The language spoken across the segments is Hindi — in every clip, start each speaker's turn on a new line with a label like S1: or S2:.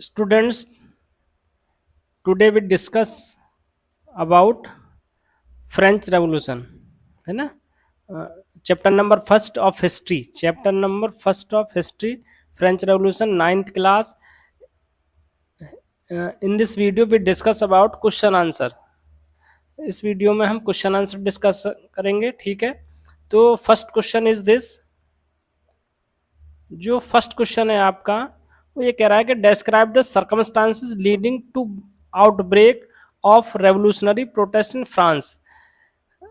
S1: Students, today we discuss about French Revolution, है ना? Chapter number first of history, French revolution, ninth class. In this video we discuss about question answer. इस वीडियो में हम क्वेश्चन आंसर डिस्कस करेंगे, ठीक है? तो फर्स्ट क्वेश्चन इज दिस. जो फर्स्ट क्वेश्चन है आपका, वो ये कह रहा है कि describe the circumstances leading to outbreak of revolutionary protest in France.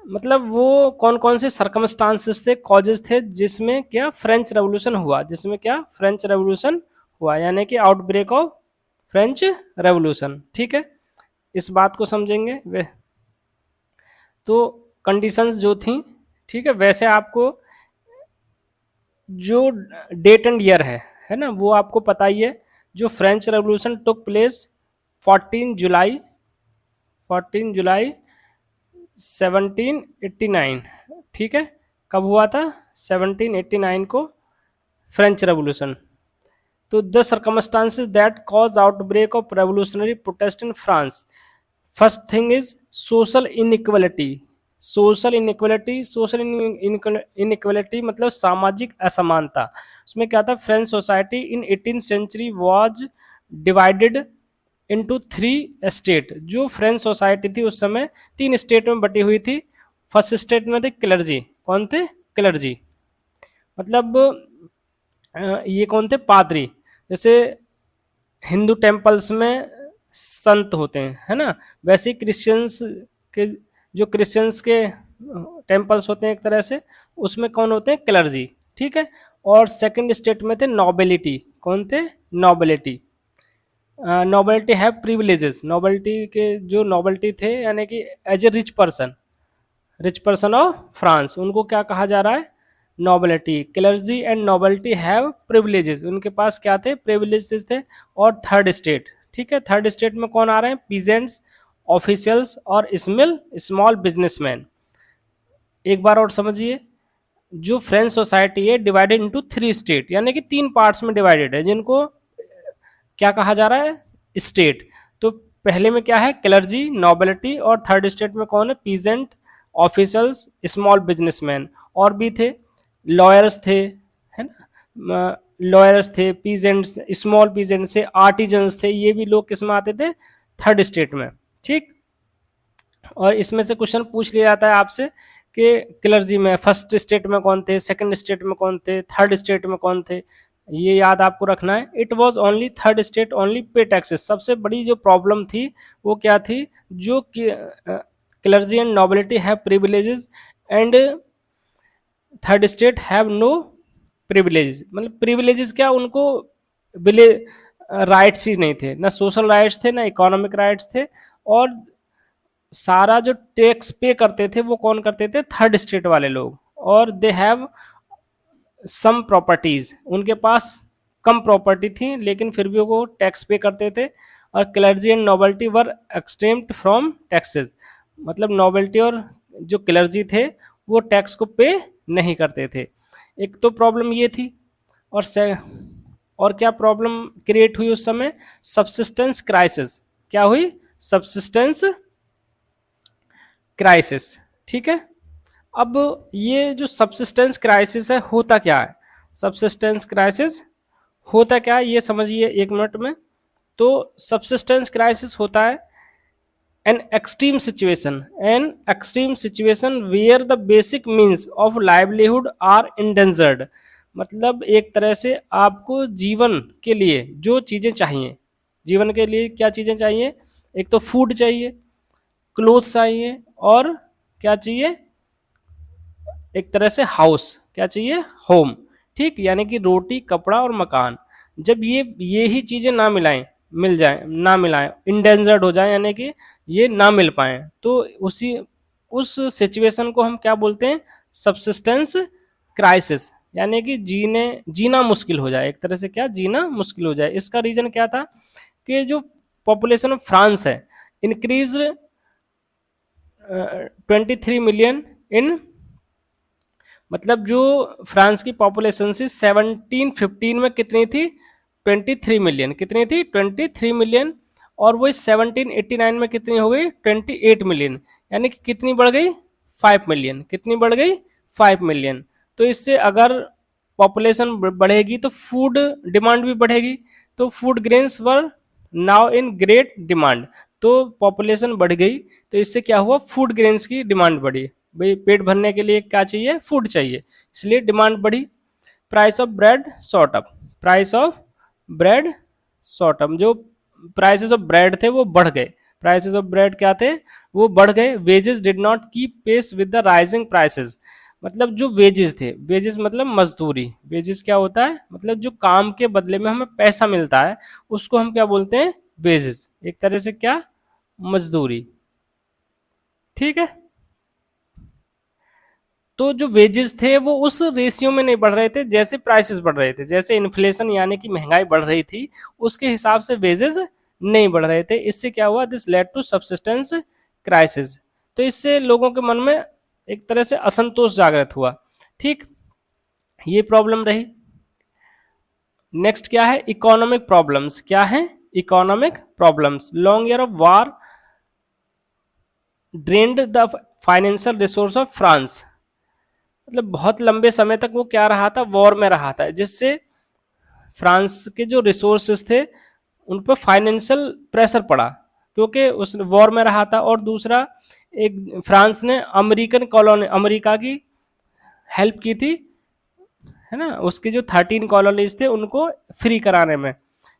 S1: मतलब वो कौन कौन से सर्कमस्टांसेस थे, कॉजेज थे, जिसमें क्या फ्रेंच रेवोल्यूशन हुआ, यानी कि आउटब्रेक ऑफ फ्रेंच रेवोल्यूशन. ठीक है, इस बात को समझेंगे. वे तो कंडीशंस जो थी, ठीक है, वैसे आपको जो डेट एंड ईयर है ना, वो आपको पता ही है. जो French revolution took place 14 July 1789. ठीक है, कब हुआ था? 1789 को फ्रेंच रेवोल्यूशन. तो the circumstances that cause outbreak of revolutionary protest in France. First thing is social inequality. Social inequality मतलब सामाजिक असमानता. उसमें क्या था? French society in 18th century was divided into 3 state. जो फ्रेंच सोसाइटी थी उस समय 3 स्टेट में बटी हुई थी. फर्स्ट स्टेट में थे क्लर्जी. कौन थे? क्लर्जी. मतलब ये कौन थे? पादरी. जैसे हिंदू टेम्पल्स में संत होते हैं, है ना, वैसे क्रिश्चियंस के, जो क्रिश्चियंस के टेम्पल्स होते हैं एक तरह से, उसमें कौन होते हैं? क्लर्जी. ठीक है. और सेकंड स्टेट में थे नोबिलिटी. कौन थे? Nobility. Nobility have privileges. Nobility के जो नोबिलिटी थे, यानी कि as a rich person of France, उनको क्या कहा जा रहा है? Nobility. Clergy and nobility have privileges. उनके पास क्या थे? प्रिविलेजेस थे. और थर्ड स्टेट, ठीक है, थर्ड स्टेट में कौन आ रहे हैं? पीजेंट्स, ऑफिशियल्स और स्मॉल बिजनेसमैन. एक बार और समझिए. जो फ्रेंच सोसाइटी है डिवाइडेड इनटू 3 स्टेट, यानी कि 3 पार्ट्स में डिवाइडेड है, जिनको क्या कहा जा रहा है? स्टेट. तो पहले में क्या है? Clergy, nobility. और थर्ड स्टेट में कौन है? Peasant, officers, small businessman. और भी थे, लॉयर्स थे, है ना, लॉयर्स थे, पीजेंट्स, स्मॉल पीजेंट्स थे, आर्टिजन्स थे. ये भी लोग किस में आते थे? थर्ड स्टेट में. ठीक. और इसमें से क्वेश्चन पूछ लिया जाता है आपसे कि क्लर्जी में फर्स्ट स्टेट में कौन थे, सेकंड स्टेट में कौन थे, थर्ड स्टेट में कौन थे. ये याद आपको रखना है. It was only third state only pay taxes. सबसे बड़ी जो प्रॉब्लम थी वो क्या थी? जो clergy and nobility have privileges and third state have no privileges. मतलब प्रिविलेजेस क्या? उनको विले राइट्स ही नहीं थे, ना सोशल राइट्स थे, ना इकोनॉमिक राइट्स थे. और सारा जो टैक्स पे करते थे वो कौन करते थे? थर्ड स्टेट वाले लोग. और दे हैव सम प्रॉपर्टीज. उनके पास कम प्रॉपर्टी थी, लेकिन फिर भी वो टैक्स पे करते थे. और clergy and nobility were exempt from taxes. मतलब नोबिलिटी और जो क्लर्जी थे वो टैक्स को पे नहीं करते थे. एक तो प्रॉब्लम ये थी. और और क्या प्रॉब्लम क्रिएट हुई उस समय? Subsistence crisis. क्या हुई? Subsistence crisis. ठीक है. अब ये जो सबसिस्टेंस क्राइसिस है, होता क्या है? सबसिस्टेंस क्राइसिस होता क्या है ये समझिए 1 मिनट में. तो सबसिस्टेंस क्राइसिस होता है an extreme situation where the basic means of livelihood are endangered. मतलब एक तरह से आपको जीवन के लिए जो चीज़ें चाहिए, जीवन के लिए क्या चीज़ें चाहिए? एक तो फूड चाहिए, क्लोथ चाहिए, और क्या चाहिए? एक तरह से हाउस. क्या चाहिए? होम. ठीक, यानी कि रोटी, कपड़ा और मकान. जब ये ही चीज़ें ना मिल जाए, ना मिलाएं, इंडेंजर्ड हो जाए, यानी कि ये ना मिल पाए, तो उस सिचुएशन को हम क्या बोलते हैं? Subsistence crisis. यानी कि जीना मुश्किल हो जाए, एक तरह से क्या? जीना मुश्किल हो जाए. इसका रीज़न क्या था? कि जो पॉपुलेशन ऑफ फ्रांस है इंक्रीज 23 मिलियन इन, मतलब जो फ्रांस की पॉपुलेशन थी 1715 में कितनी थी? 23 मिलियन, कितनी थी 23 मिलियन, और वही 1789 में कितनी हो गई 28 मिलियन, यानी कि कितनी बढ़ गई 5 मिलियन, कितनी बढ़ गई 5 मिलियन। तो इससे अगर पॉपुलेशन बढ़ेगी तो फूड डिमांड भी बढ़ेगी, तो food grains were now in great demand. तो पॉपुलेशन बढ़ गई तो इससे क्या हुआ, फूड ग्रेन्स की डिमांड बढ़ी, भाई पेट भरने के लिए क्या चाहिए, फूड चाहिए, इसलिए डिमांड बढ़ी। Price of bread shot up, price of bread shot up, जो प्राइसेस ऑफ ब्रेड थे वो बढ़ गए, प्राइसेस ऑफ ब्रेड क्या थे वो बढ़ गए। Wages did not keep pace with the rising prices, मतलब जो वेजेस थे, वेजेस मतलब मजदूरी, वेजेस क्या होता है, मतलब जो काम के बदले में हमें पैसा मिलता है उसको हम क्या बोलते हैं, वेजेस, एक तरह से क्या, मजदूरी, ठीक है। तो जो वेजेस थे वो उस रेशियो में नहीं बढ़ रहे थे जैसे प्राइसेस बढ़ रहे थे, जैसे इन्फ्लेशन यानी कि महंगाई बढ़ रही थी उसके हिसाब से वेजेस नहीं बढ़ रहे थे। इससे क्या हुआ, this led to subsistence crisis, तो इससे लोगों के मन में एक तरह से असंतोष जागृत हुआ, ठीक, ये प्रॉब्लम रही। नेक्स्ट क्या है, इकोनॉमिक प्रॉब्लम्स, क्या है economic problems. Long year of war drained the financial resource of France, मतलब बहुत लंबे समय तक वो क्या रहा था, वॉर में रहा था, जिससे फ्रांस के जो रिसोर्सेस थे उन पर फाइनेंशियल प्रेशर पड़ा क्योंकि उस वॉर में रहा था। और दूसरा, एक फ्रांस ने अमेरिकन कॉलोनी, अमेरिका की हेल्प की थी, है ना, उसकी जो 13 कॉलोनीज थे उनको फ्री कराने में,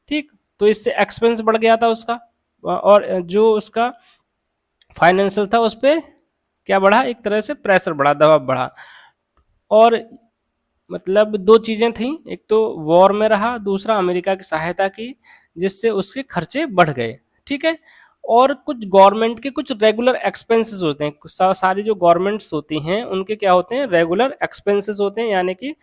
S1: ठीक, तो इससे एक्सपेंस बढ़ गया था उसका, और जो उसका फाइनेंशियल था उस पर क्या बढ़ा, एक तरह से प्रेशर बढ़ा, दबाव बढ़ा। और मतलब दो चीज़ें थी, एक तो वॉर में रहा, दूसरा अमेरिका की सहायता की जिससे उसके खर्चे बढ़ गए, ठीक है। और कुछ गवर्नमेंट के कुछ रेगुलर एक्सपेंसेस होते हैं, सारी जो गवर्नमेंट्स होती हैं उनके क्या होते हैं, रेगुलर एक्सपेंसेस होते हैं, यानी कि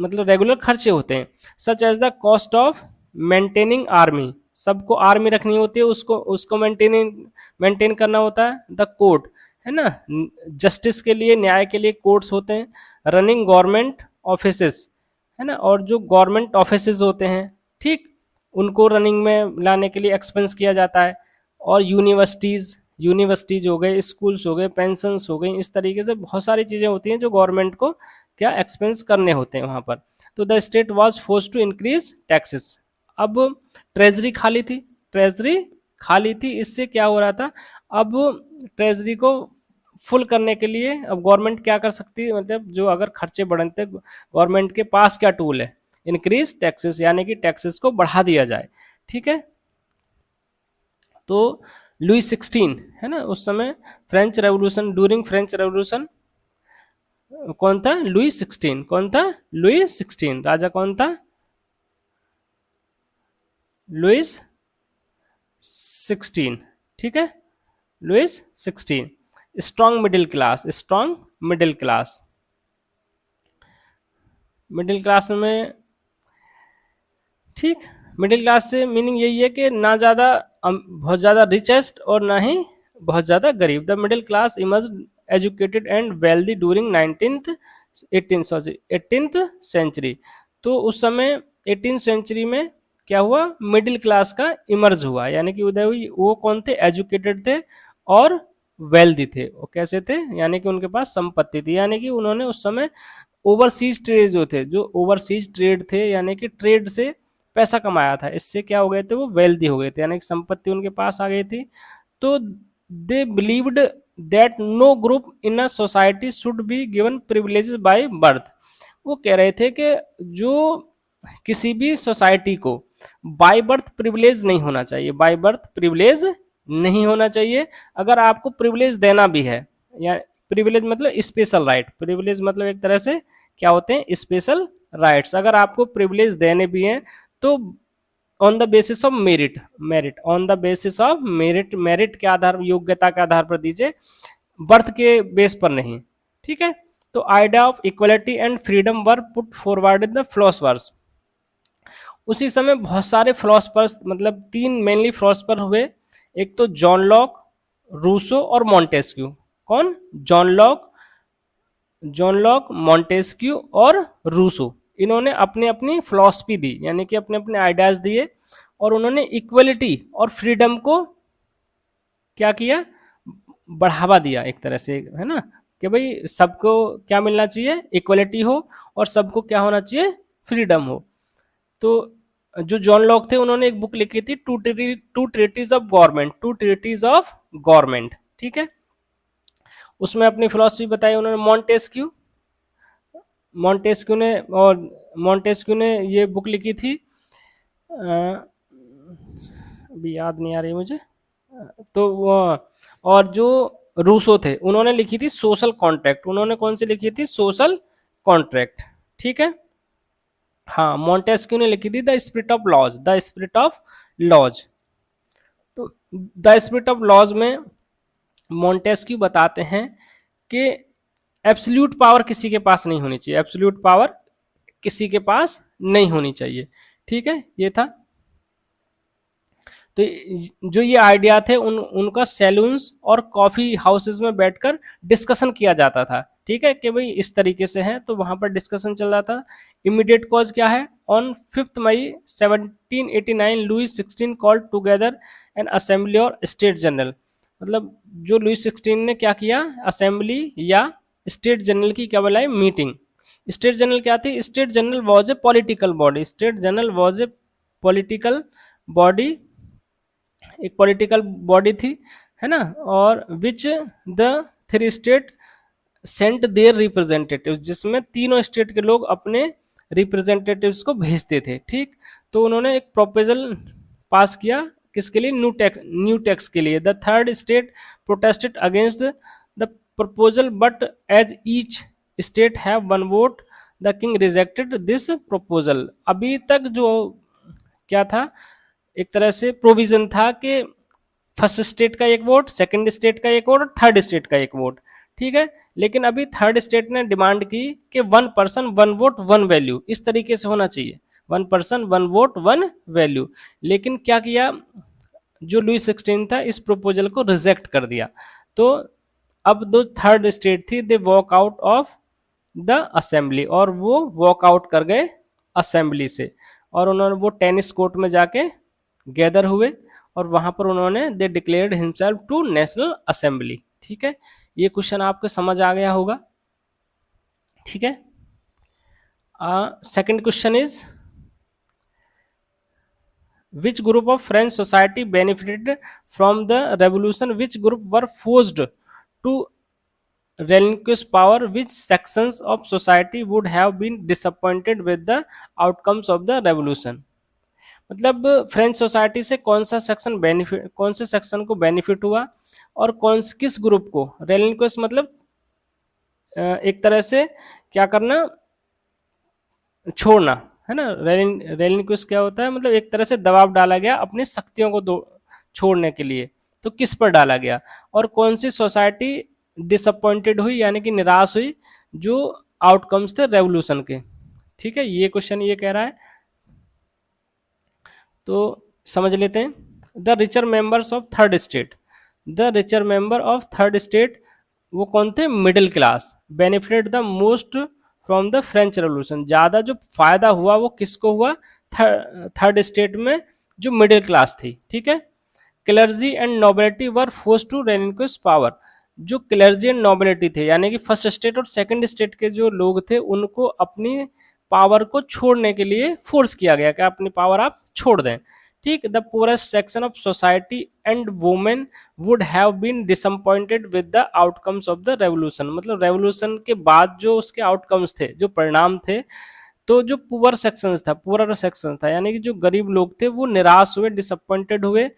S1: मतलब रेगुलर खर्चे होते हैं। Such as the cost of maintaining army, सबको आर्मी रखनी होती है, उसको उसको मेंटेन करना होता है। द कोर्ट, है ना, जस्टिस के लिए, न्याय के लिए कोर्ट्स होते हैं। रनिंग गवर्नमेंट ऑफिसेस, है ना, और जो गवर्नमेंट ऑफिसेस होते हैं, ठीक, उनको रनिंग में लाने के लिए एक्सपेंस किया जाता है। और यूनिवर्सिटीज़ हो गए, स्कूल्स हो गए, पेंशंस हो गई, इस तरीके से बहुत सारी चीज़ें होती हैं जो गवर्नमेंट को क्या एक्सपेंस करने होते हैं वहाँ पर। तो the state was force to increase taxes. अब ट्रेजरी खाली थी, ट्रेजरी खाली थी, इससे क्या हो रहा था, अब ट्रेजरी को फुल करने के लिए अब गवर्नमेंट क्या कर सकती है, मतलब जो अगर खर्चे बढ़ते गवर्नमेंट के पास क्या टूल है, इंक्रीज टैक्सेस, यानी कि टैक्सेस को बढ़ा दिया जाए, ठीक है। तो लुई 16, है ना, उस समय French revolution, during French revolution कौन था, लुई 16, कौन था, लुई 16, राजा कौन था, लुइस 16, ठीक है, Louis 16। Strong middle class, strong middle class, middle class में, ठीक, मिडिल क्लास से मीनिंग यही है कि ना ज़्यादा बहुत ज़्यादा रिचेस्ट और ना ही बहुत ज़्यादा गरीब। The middle class emerge educated and wealthy during 18th century. तो उस समय 18th सेंचुरी में क्या हुआ, मिडिल क्लास का इमर्ज हुआ, यानी कि उदय हुई। वो कौन थे, एजुकेटेड थे और वेल्दी थे। वो कैसे थे, यानी कि उनके पास संपत्ति थी, यानी कि उन्होंने उस समय ओवरसीज ट्रेड जो थे, जो ओवरसीज ट्रेड थे, यानी कि ट्रेड से पैसा कमाया था, इससे क्या हो गए थे, वो वेल्दी हो गए थे, यानी कि संपत्ति उनके पास आ गई थी। तो they believed that no group in a society should be given privileges by birth. वो कह रहे थे कि जो किसी भी सोसाइटी को बाय बर्थ प्रिविलेज नहीं होना चाहिए, बाय बर्थ प्रिविलेज नहीं होना चाहिए। अगर आपको प्रिविलेज देना भी है, या प्रिविलेज मतलब स्पेशल राइट, प्रिविलेज मतलब एक तरह से क्या होते हैं, स्पेशल राइट्स। अगर आपको प्रिविलेज देने भी हैं तो on the basis of merit, merit on the basis of merit, merit के आधार, योग्यता के आधार पर दीजिए, बर्थ के बेस पर नहीं, ठीक है। तो idea of equality and freedom were put forward in the philosophers. उसी समय बहुत सारे फिलोसफर्स, मतलब तीन मेनली फिलोसफर हुए, एक तो जॉन लॉक, रूसो और मॉन्टेस्क्यू। कौन, जॉन लॉक, मॉन्टेस्क्यू और रूसो, इन्होंने अपनी अपनी फिलॉसफी दी, यानी कि अपने अपने आइडियाज दिए, और उन्होंने इक्वलिटी और फ्रीडम को क्या किया, बढ़ावा दिया एक तरह से, है ना, कि भाई सबको क्या मिलना चाहिए, इक्वलिटी हो, और सबको क्या होना चाहिए, फ्रीडम हो। तो जो जॉन लॉक थे उन्होंने एक बुक लिखी थी, two treatises of government, two treatises of government, ठीक है। उसमें अपनी फिलॉसफी बताई उन्होंने। मॉन्टेस्क्यू, मॉन्टेस्क्यू ने और मॉन्टेस्क्यू ने ये बुक लिखी थी, अभी याद नहीं आ रही मुझे, तो वो, और जो रूसो थे उन्होंने लिखी थी सोशल कॉन्ट्रैक्ट। उन्होंने कौन सी लिखी थी, सोशल कॉन्ट्रैक्ट, ठीक है। हाँ, मॉन्टेस्क्यू ने लिखी थी the spirit of laws, the spirit of laws. तो द स्पिरिट ऑफ लॉज में मॉन्टेस्क्यू बताते हैं कि एब्सोल्यूट पावर किसी के पास नहीं होनी चाहिए, एब्सोल्यूट पावर किसी के पास नहीं होनी चाहिए, ठीक है, ये था। तो जो ये आइडिया थे उनका सैलून्स और कॉफी हाउसेस में बैठकर डिस्कशन किया जाता था, ठीक है, कि भाई इस तरीके से है, तो वहां पर डिस्कशन चल रहा था। इमीडिएट कॉज क्या है, on 5 May 1789 Louis 16 called together an assembly और स्टेट जनरल। मतलब जो लुइस 16 ने क्या किया, असेंबली या स्टेट जनरल की क्या बुलाई, मीटिंग। स्टेट जनरल क्या थी, state general was a political body, state general was a political body, एक पॉलिटिकल बॉडी थी, है ना, और which the 3 state sent their representatives, जिसमें तीनों स्टेट के लोग अपने रिप्रेजेंटेटिव्स को भेजते थे, ठीक। तो उन्होंने एक प्रपोजल पास किया, किसके लिए, न्यू टैक्स के लिए। The 3rd state protested against the proposal but as each state have 1 vote the king rejected this proposal. अभी तक जो क्या था, एक तरह से प्रोविजन था कि फर्स्ट स्टेट का एक वोट, सेकंड स्टेट का एक वोट और थर्ड स्टेट का एक वोट, ठीक है। लेकिन अभी थर्ड स्टेट ने डिमांड की कि 1 पर्सन 1 वोट 1 वैल्यू, इस तरीके से होना चाहिए, 1 पर्सन 1 वोट 1 वैल्यू। लेकिन क्या किया, जो लुइस 16 था इस प्रपोजल को रिजेक्ट कर दिया। तो अब जो थर्ड स्टेट थी they walk out of the assembly, और वो वॉक आउट कर गए असेंबली से, और उन्होंने वो टेनिस कोर्ट में जाके गैदर हुए, और वहां पर उन्होंने they declared himself to National Assembly, ठीक है। ये क्वेश्चन आपको समझ आ गया होगा, ठीक है। Second question is, which group of French society benefited from the revolution, which group were forced to relinquish power, which sections of society would have been disappointed with the outcomes of the revolution। मतलब फ्रेंच सोसाइटी से कौन सा सेक्शन बेनिफिट, कौन से सेक्शन को बेनिफिट हुआ, और किस ग्रुप को रेलिंक्विश, मतलब एक तरह से क्या करना, छोड़ना, है ना। रेलिंक्विश क्या होता है, मतलब एक तरह से दबाव डाला गया अपनी शक्तियों को छोड़ने के लिए, तो किस पर डाला गया, और कौन सी सोसाइटी डिसअपॉइंटेड हुई, यानी कि निराश हुई, जो आउटकम्स थे रेवोल्यूशन के, ठीक है। ये क्वेश्चन ये कह रहा है, तो समझ लेते हैं। The richer members of third state, the richer member of third state वो कौन थे, middle class, benefited the most from the French revolution. ज़्यादा जो फायदा हुआ वो किसको हुआ, थर्ड स्टेट में जो मिडिल क्लास थी, ठीक है। Clergy and nobility were force to relinquish power, जो क्लर्जी एंड नोबिलिटी थे, यानी कि फर्स्ट स्टेट और सेकंड स्टेट के जो लोग थे उनको अपनी पावर को छोड़ने के लिए फोर्स किया गया कि अपनी पावर आप छोड़ दें, ठीक। The poorest section of society and women would have been disappointed with the outcomes of the revolution, मतलब रेवोल्यूशन के बाद जो उसके आउटकम्स थे, जो परिणाम थे, तो जो पुअर सेक्शन था, यानी कि जो गरीब लोग थे वो निराश हुए, डिसअपॉइंटेड हुए,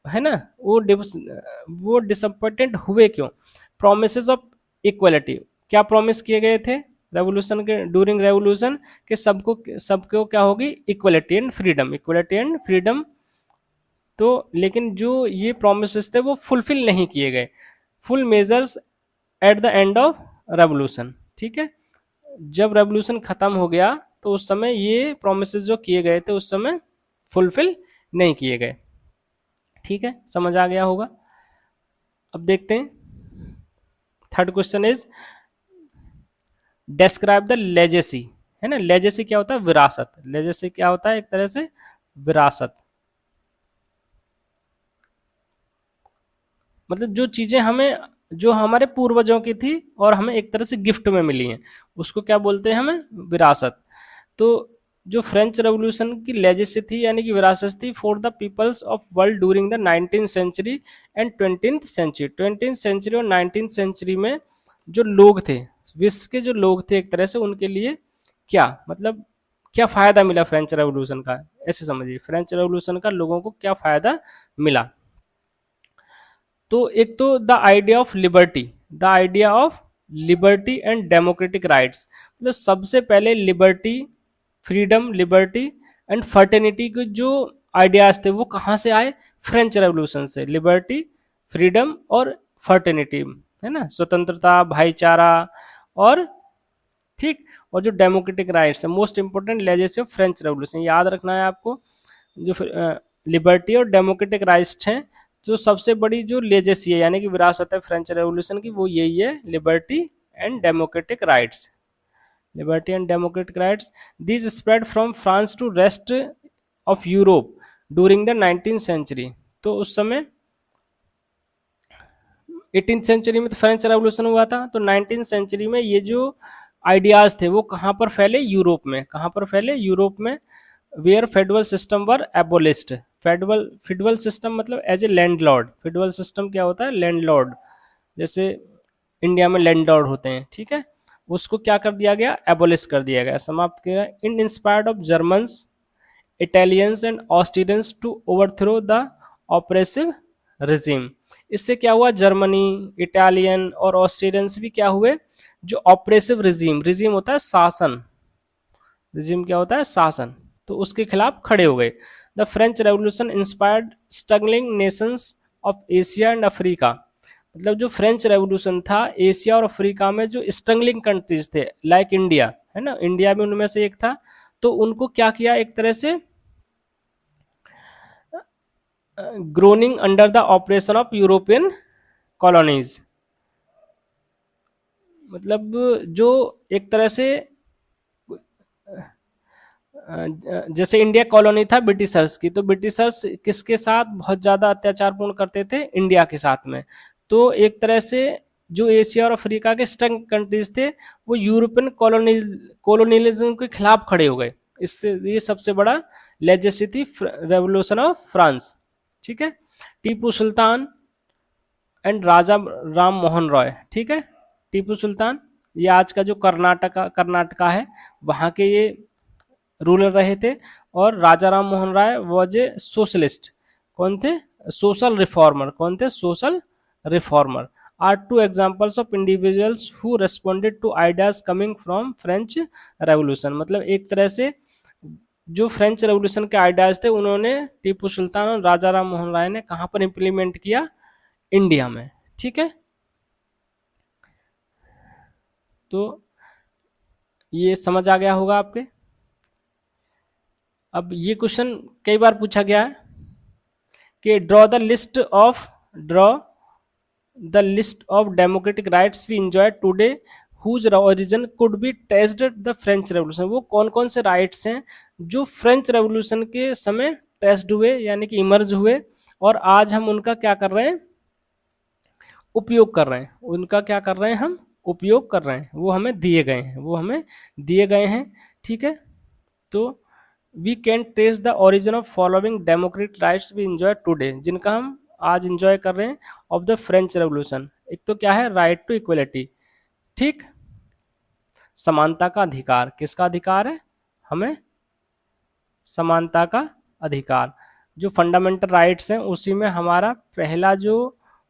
S1: है ना। वो डिसअपॉइंटेड हुए क्यों, प्रोमिसेस ऑफ इक्वलिटी, क्या प्रॉमिस किए गए थे रेवोल्यूशन के, ड्यूरिंग रेवोल्यूशन, कि सबको क्या होगी, equality and freedom, equality and freedom. तो लेकिन जो ये प्रोमिसेस थे वो फुलफिल नहीं किए गए, full measures at the end of revolution, ठीक है। जब रेवोल्यूशन खत्म हो गया तो उस समय ये प्रोमिसेस जो किए गए थे उस समय फुलफिल नहीं किए गए, ठीक है, समझ आ गया होगा। अब देखते हैं third question is, describe the legacy, है ना। लेजेसी क्या होता है, विरासत। लेजेसी क्या होता है, एक तरह से विरासत, मतलब जो चीजें हमें, जो हमारे पूर्वजों की थी और हमें एक तरह से गिफ्ट में मिली हैं, उसको क्या बोलते हैं हमें, विरासत। तो जो फ्रेंच रेवोल्यूशन की लेजेसी थी यानी कि विरासत थी for the peoples of world during the 19th century and 20th century. 20th century और 19th सेंचुरी में जो लोग थे, विश्व के जो लोग थे एक तरह से, उनके लिए क्या मतलब क्या फायदा मिला फ्रेंच रेवोल्यूशन का, ऐसे समझिए फ्रेंच रेवोल्यूशन का लोगों को क्या फायदा मिला। तो एक तो the idea of liberty, the idea of liberty and democratic rights, मतलब सबसे पहले liberty, freedom, liberty and fraternity के जो आइडियाज थे वो कहाँ से आए, फ्रेंच रेवोल्यूशन से। लिबर्टी, फ्रीडम और फर्टेनिटी, है ना, स्वतंत्रता, भाईचारा और ठीक, और जो डेमोक्रेटिक राइट्स है, most important legacy of French revolution, याद रखना है आपको। जो लिबर्टी और डेमोक्रेटिक राइट्स हैं, जो सबसे बड़ी जो लेजेसी है यानी कि विरासत है फ्रेंच रेवोल्यूशन की, वो यही है, liberty and democratic rights. Liberty and democratic rights this spread from France to rest of Europe during the 19th century. तो उस समय 18th सेंचुरी में तो फ्रेंच रेवोल्यूशन हुआ था, तो 19th सेंचुरी में ये जो आइडियाज थे वो कहाँ पर फैले, यूरोप में। कहाँ पर फैले, यूरोप में। Where federal system were abolished. Federal federal system मतलब as a landlord. Federal system क्या होता है, लैंडलॉर्ड, जैसे इंडिया में लैंडलॉर्ड होते हैं, ठीक है, उसको क्या कर दिया गया, एबोलिश कर दिया गया, समाप्त किया। इन inspired of Germans, Italians and Austrians to overthrow the oppressive regime. इससे क्या हुआ, जर्मनी, इटालियन और ऑस्ट्रेलियंस भी क्या हुए, जो ऑपरेसिव रिजीम, रिजीम होता है शासन, रिजीम क्या होता है, शासन, तो उसके खिलाफ खड़े हो गए। The French revolution inspired struggling Nations of Asia and Africa, मतलब जो फ्रेंच रेवोल्यूशन था एशिया और अफ्रीका में जो स्ट्रगलिंग कंट्रीज थे, लाइक इंडिया, है ना, इंडिया भी उनमें से एक था, तो उनको क्या किया, एक तरह से groaning under the operation of European colonies, मतलब जो एक तरह से जैसे इंडिया कॉलोनी था ब्रिटिशर्स की, तो ब्रिटिशर्स किसके साथ बहुत ज़्यादा अत्याचारपूर्ण करते थे, इंडिया के साथ में। तो एक तरह से जो एशिया और अफ्रीका के स्ट्रंग कंट्रीज थे वो यूरोपियन कॉलोनियलिज्म के खिलाफ खड़े हो गए। इससे ये सबसे बड़ा लेजेसी थी रेवोल्यूशन ऑफ फ्रांस, ठीक है। टीपू सुल्तान एंड राजा राम मोहन रॉय, ठीक है, टीपू सुल्तान ये आज का जो कर्नाटका है वहाँ के ये रूलर रहे थे, और Raja Ram Mohan Roy was a socialist, कौन थे, सोशल रिफॉर्मर, कौन थे, social reformer. Are two examples of individuals who responded to ideas coming from French revolution, मतलब एक तरह से जो फ्रेंच रेवोल्यूशन के आइडियाज थे उन्होंने टीपू सुल्तान और राजा राम मोहन राय ने कहाँ पर इम्प्लीमेंट किया, इंडिया में, ठीक है। तो ये समझ आ गया होगा आपके। अब ये क्वेश्चन कई बार पूछा गया है कि draw the list of democratic rights we enjoy today whose origin could be traced the French revolution. वो कौन कौन से राइट्स हैं जो फ्रेंच रेवोल्यूशन के समय टेस्ट हुए यानी कि इमर्ज हुए, और आज हम उनका क्या कर रहे हैं, उपयोग कर रहे हैं, उनका क्या कर रहे हैं, हम उपयोग कर रहे हैं, वो हमें दिए गए हैं, वो हमें दिए गए हैं, ठीक है। तो we can trace the origin of following democratic rights we enjoy today, जिनका हम आज इंजॉय कर रहे हैं ऑफ द फ्रेंच रेवोल्यूशन। एक तो क्या है, राइट टू इक्वलिटी, ठीक, समानता का अधिकार, किसका अधिकार है, हमें समानता का अधिकार। जो फंडामेंटल राइट्स हैं उसी में हमारा पहला जो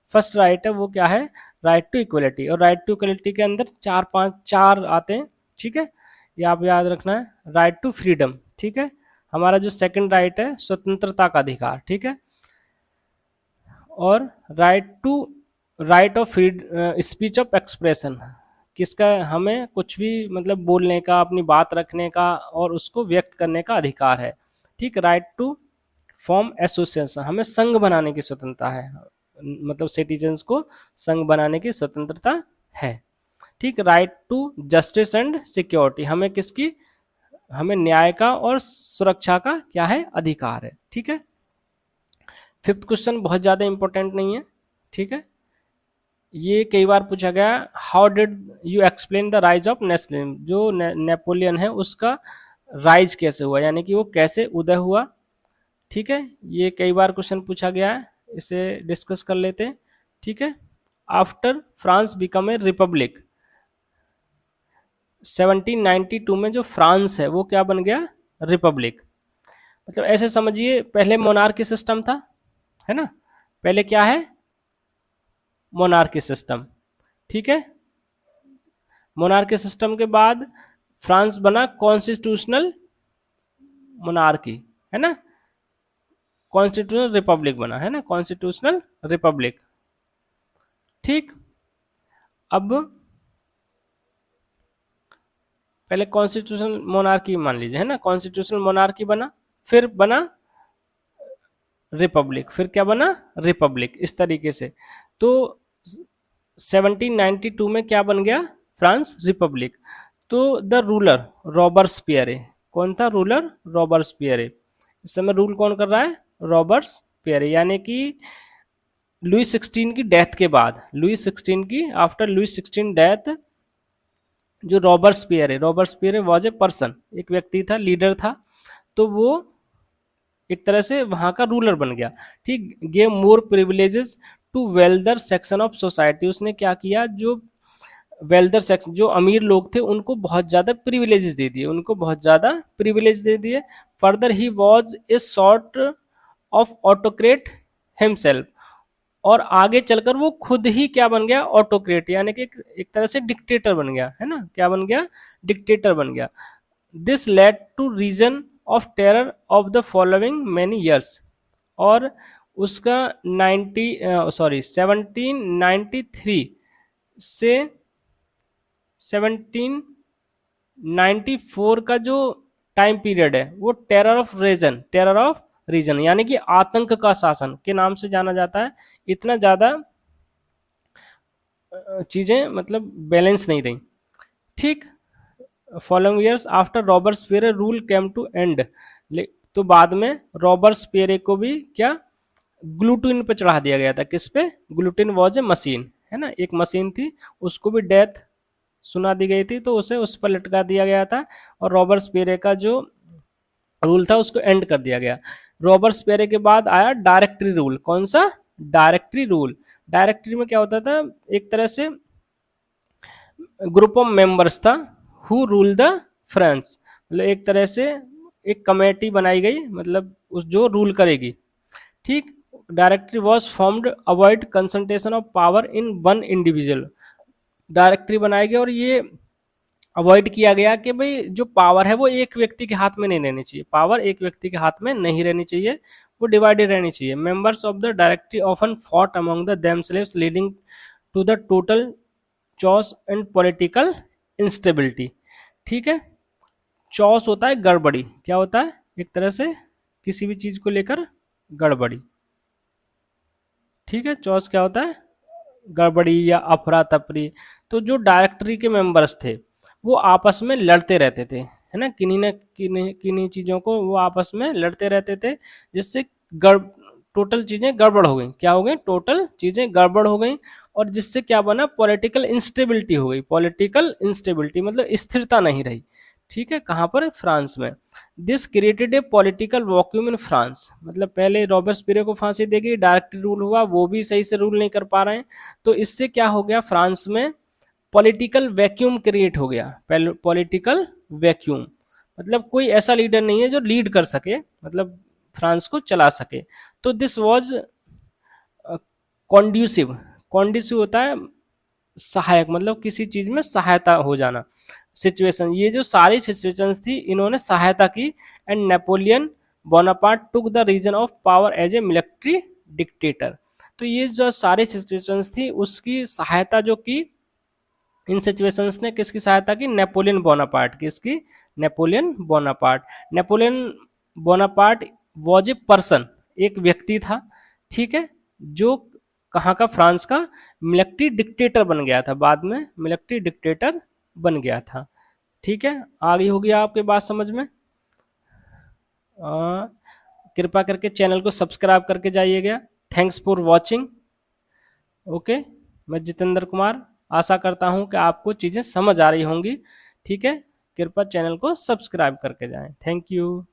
S1: फर्स्ट राइट है वो क्या है, राइट टू इक्वलिटी, और राइट टू इक्वलिटी के अंदर चार आते हैं, ठीक है, ये आप याद रखना है। राइट टू फ्रीडम, ठीक है, हमारा जो सेकंड राइट है स्वतंत्रता का अधिकार, ठीक है, और right of speech of expression, किसका, हमें कुछ भी मतलब बोलने का, अपनी बात रखने का और उसको व्यक्त करने का अधिकार है, ठीक। राइट टू फॉर्म एसोसिएशन, हमें संघ बनाने की स्वतंत्रता है, मतलब सिटीजन्स को संघ बनाने की स्वतंत्रता है, ठीक। Right to justice and security, हमें किसकी, हमें न्याय का और सुरक्षा का क्या है, अधिकार है। ठीक है। फिफ्थ क्वेश्चन बहुत ज़्यादा इंपॉर्टेंट नहीं है। ठीक है, ये कई बार पूछा गया, how did you explain the rise of nationalism, जो नेपोलियन है उसका राइज कैसे हुआ, यानी कि वो कैसे उदय हुआ। ठीक है, ये कई बार क्वेश्चन पूछा गया है, इसे डिस्कस कर लेते हैं। ठीक है, after France become a Republic, 1792 में जो फ्रांस है वो क्या बन गया, रिपब्लिक। मतलब ऐसे समझिए, पहले मोनार्की सिस्टम था, है ना, पहले क्या है, मोनार्की सिस्टम। ठीक है, मोनार्की सिस्टम के बाद फ्रांस बना कॉन्स्टिट्यूशनल मोनार्की, है ना, कॉन्स्टिट्यूशनल रिपब्लिक बना, है ना, कॉन्स्टिट्यूशनल रिपब्लिक। ठीक, अब पहले कॉन्स्टिट्यूशनल मोनार्की मान लीजिए, है ना, कॉन्स्टिट्यूशनल मोनार्की बना, फिर बना रिपब्लिक, फिर क्या बना, रिपब्लिक, इस तरीके से। तो 1792 में क्या बन गया, फ्रांस रिपब्लिक। तो द रूलर रॉबर्सपियरे, कौन था रूलर, रॉबर्सपियरे। इस समय रूल कौन कर रहा है, रॉबर्सपियरे, यानी कि लुई 16 की डेथ के बाद, लुई 16 की, आफ्टर लुई 16 डेथ, जो रॉबर्सपियर है, रॉबर्सपियर वॉज ए पर्सन, एक व्यक्ति था, लीडर था, तो वो एक तरह से वहां का रूलर बन गया। ठीक, gave more privileges to wealthier section of society, उसने क्या किया, जो वेल्दर सेक्शन, जो अमीर लोग थे उनको बहुत ज़्यादा प्रिविलेजेस दे दिए, उनको बहुत ज़्यादा प्रिविलेज दे दिए। Further he was a sort of autocrat himself, और आगे चलकर वो खुद ही क्या बन गया, ऑटोक्रेट, यानी कि एक तरह से डिक्टेटर बन गया, है ना, क्या बन गया, डिक्टेटर बन गया। This led to reign of terror of the following many years, और उसका 1793 से 1794 का जो टाइम पीरियड है वो terror of reign, terror of reign यानी कि आतंक का शासन के नाम से जाना जाता है। इतना ज़्यादा चीज़ें मतलब बैलेंस नहीं रही। ठीक, following years after Robespierre rule came to end, तो बाद में रॉबर्सपियरे को भी क्या, ग्लूटिन पे चढ़ा दिया गया था, किस पे, ग्लूटिन वॉज ए मशीन, है ना, एक मशीन थी, उसको भी डेथ सुना दी गई थी, तो उसे उस पर लटका दिया गया था, और रॉबर्सपियरे का जो रूल था उसको एंड कर दिया गया। रॉबर्सपियरे के बाद आया डायरेक्टरी रूल, कौन सा, डायरेक्टरी रूल। डायरेक्टरी में क्या होता था, एक तरह से ग्रुप ऑफ मेंबर्स था, हु रूल द फ्रांस, मतलब एक तरह से एक कमेटी बनाई गई, मतलब उस जो रूल करेगी। ठीक, directory was formed avoid concentration of power in one individual, directory बनाई गई और ये अवॉइड किया गया कि भाई जो पावर है वो एक व्यक्ति के हाथ में नहीं रहनी चाहिए, पावर एक व्यक्ति के हाथ में नहीं रहनी चाहिए, वो डिवाइडेड रहनी चाहिए। Members of the directory often fought among the themselves leading to the total chaos and political instability. ठीक है, चॉस होता है गड़बड़ी, क्या होता है, एक तरह से किसी भी चीज को लेकर गड़बड़ी। ठीक है, चॉस क्या होता है, गड़बड़ी या अफरा तफरी। तो जो डायरेक्टरी के मेंबर्स थे वो आपस में लड़ते रहते थे, है ना, किन्हीं न किन्हीं चीज़ों को वो आपस में लड़ते रहते थे, जिससे गड़ टोटल चीज़ें गड़बड़ हो गई, क्या हो गई, टोटल चीज़ें गड़बड़ हो गई, और जिससे क्या बना, पॉलिटिकल इंस्टेबिलिटी हो गई, पॉलिटिकल इंस्टेबिलिटी मतलब स्थिरता नहीं रही। ठीक है, कहाँ पर, फ्रांस में। This created a political vacuum in France, मतलब पहले रॉबर्सपियरे को फांसी देगी, डायरेक्टरी रूल हुआ, वो भी सही से रूल नहीं कर पा रहे हैं, तो इससे क्या हो गया, फ्रांस में पॉलिटिकल वैक्यूम क्रिएट हो गया, पॉलिटिकल वैक्यूम, मतलब कोई ऐसा लीडर नहीं है जो लीड कर सके, मतलब फ्रांस को चला सके। तो दिस वाज कॉन्ड्यूसिव, कॉन्ड्यूसिव होता है सहायक, मतलब किसी चीज में सहायता हो जाना, सिचुएशन, ये जो सारी सिचुएशंस थी इन्होंने सहायता की। And Napoleon Bonaparte took the reign of power as a military dictator, तो ये जो सारी सिचुएशंस थी उसकी सहायता जो की, इन सिचुएशंस ने किसकी सहायता की, नेपोलियन बोनापार्ट, किसकी, Napoleon Bonaparte. Napoleon Bonaparte was a person, एक व्यक्ति था, ठीक है, जो कहाँ का, फ्रांस का मिलिट्री डिक्टेटर बन गया था, बाद में मिलिट्री डिक्टेटर बन गया था। ठीक है, आ गई होगी आपके बात समझ में। कृपया करके चैनल को सब्सक्राइब करके जाइएगा। Thanks for watching. ओके, मैं जितेंद्र कुमार आशा करता हूँ कि आपको चीज़ें समझ आ रही होंगी। ठीक है, कृपया चैनल को सब्सक्राइब करके जाएं। Thank you.